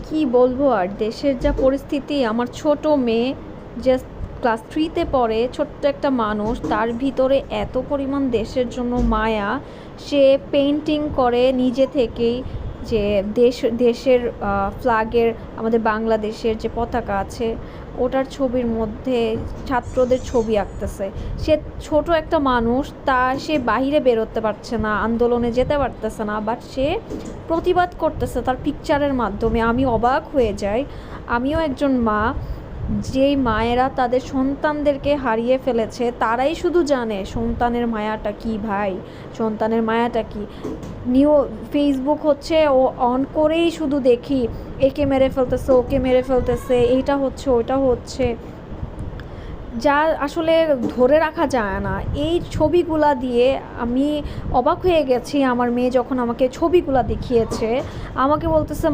কি বলবো আর, দেশের যা পরিস্থিতি। আমার ছোট মেয়ে যে ক্লাস 3-তে পড়ে, ছোট্ট একটা মানুষ, তার ভিতরে এত পরিমাণ দেশের জন্য মায়া। সে পেইন্টিং করে নিজে থেকেই, যে দেশের ফ্ল্যাগের, আমাদের বাংলাদেশের যে পতাকা আছে ওটার ছবির মধ্যে ছাত্রদের ছবি আঁকতেছে। সে ছোট একটা মানুষ, সে বাইরে বেরোতে পারছে না, আন্দোলনে যেতে পারতেছে না, বাট সে প্রতিবাদ করতেছে তার পিকচারের মাধ্যমে। আমি অবাক হয়ে যাই। আমিও একজন মা। যেই মায়েরা তাদের সন্তানদেরকে হারিয়ে ফেলেছে তারাই শুধু জানে সন্তানের মায়াটা কি ভাই, সন্তানের মায়াটা কি। নিউ ফেসবুক হচ্ছে ও অন করেই শুধু দেখি একে মেরে ফেলতেছে, ওকে মেরে ফেলতেছে, এইটা হচ্ছে ওইটা হচ্ছে, যা আসলে ধরে রাখা যায় না। এই ছবিগুলা দিয়ে আমি অবাক হয়ে গেছি। আমার মেয়ে যখন আমাকে ছবিগুলা দেখিয়েছে, আমাকে বলতেছে